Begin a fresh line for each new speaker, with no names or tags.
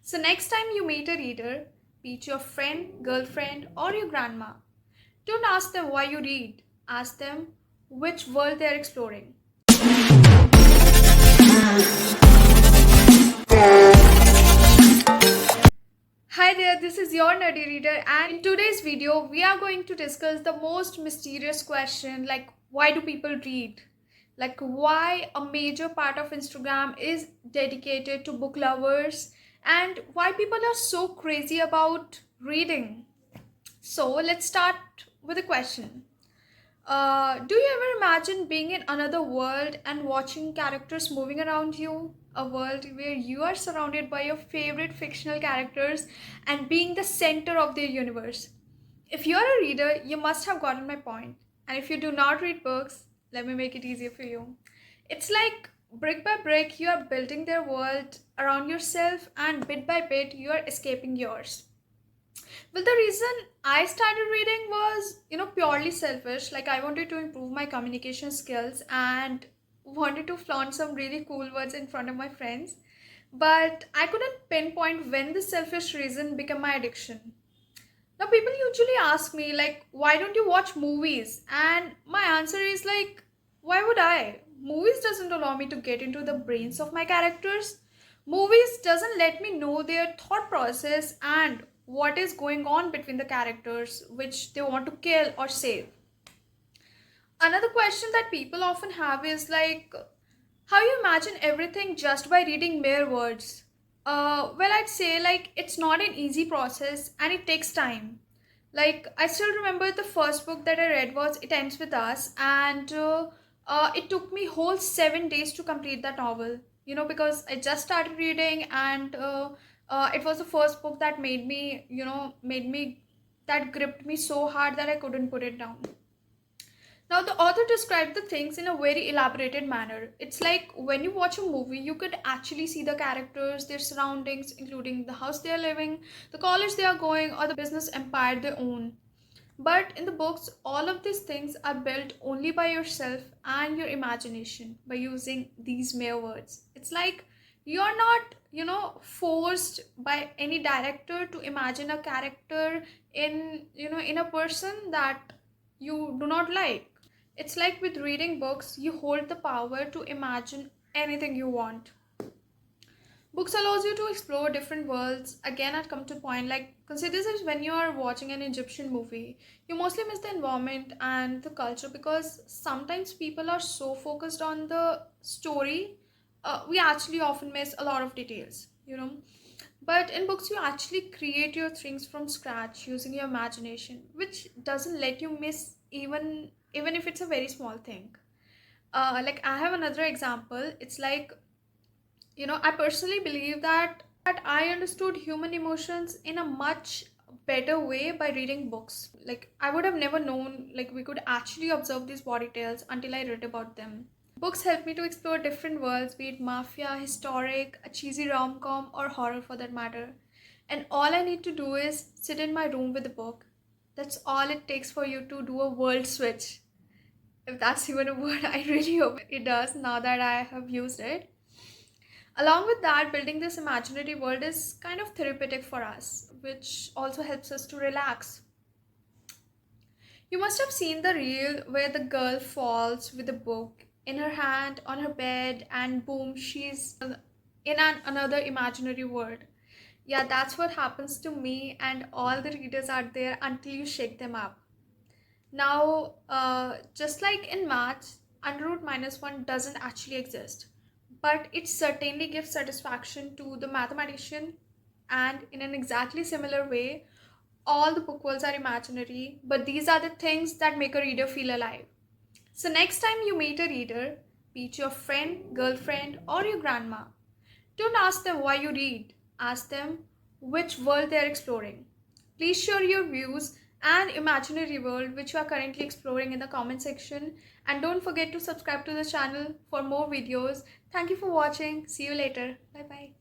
So, next time you meet a reader, be it your friend, girlfriend, or your grandma, don't ask them why you read. Ask them which world they are exploring. Hi there, this is your nerdy reader, and in today's video, we are going to discuss the most mysterious question like, why do people read? Like, why a major part of Instagram is dedicated to book lovers, and why people are so crazy about reading. So, let's start with a question. Do you ever imagine being in another world and watching characters moving around you? A world where you are surrounded by your favorite fictional characters and being the center of their universe. If you're a reader, you must have gotten my point. And if you do not read books, let me make it easier for you. It's like brick by brick, you are building their world around yourself, and bit by bit, you are escaping yours. Well, the reason I started reading was, purely selfish. Like, I wanted to improve my communication skills and wanted to flaunt some really cool words in front of my friends. But I couldn't pinpoint when this selfish reason became my addiction. Now, people usually ask me, like, why don't you watch movies? And my answer is, like, why would I? Movies doesn't allow me to get into the brains of my characters. Movies doesn't let me know their thought process and what is going on between the characters which they want to kill or save. Another question that people often have is like, how you imagine everything just by reading mere words. Well, I'd say like it's not an easy process and it takes time. Like, I still remember the first book that I read was It Ends With Us, and it took me whole 7 days to complete that novel. Because I just started reading, and it was the first book that that gripped me so hard that I couldn't put it down. Now, the author described the things in a very elaborated manner. It's like when you watch a movie, you could actually see the characters, their surroundings, including the house they are living, the college they are going, or the business empire they own. But in the books, all of these things are built only by yourself and your imagination by using these mere words. It's like you're not, forced by any director to imagine a character in a person that you do not like. It's like with reading books, you hold the power to imagine anything you want. Books allows you to explore different worlds. Again, I'd come to point like consider this when you are watching an Egyptian movie. You mostly miss the environment and the culture because sometimes people are so focused on the story, we actually often miss a lot of details. But in books, you actually create your things from scratch using your imagination, which doesn't let you miss even if it's a very small thing. Like I have another example. It's like I personally believe that I understood human emotions in a much better way by reading books. Like I would have never known like we could actually observe these body tales until I read about them. Books help me to explore different worlds, be it mafia, historic, a cheesy rom-com, or horror for that matter. And all I need to do is sit in my room with a book. That's all it takes for you to do a world switch. If that's even a word, I really hope it does now that I have used it. Along with that, building this imaginary world is kind of therapeutic for us, which also helps us to relax. You must have seen the reel where the girl falls with a book in her hand on her bed, and boom, she's in another imaginary world. Yeah, that's what happens to me and all the readers out there until you shake them up. Now, just like in maths, under root minus 1 doesn't actually exist, but it certainly gives satisfaction to the mathematician, and in an exactly similar way, all the book worlds are imaginary, but these are the things that make a reader feel alive. So, next time you meet a reader, be it your friend, girlfriend, or your grandma, don't ask them why you read, ask them which world they are exploring. Please share your views and imaginary world which you are currently exploring in the comment section, and don't forget to subscribe to the channel for more videos. Thank you for watching. See you later. Bye bye.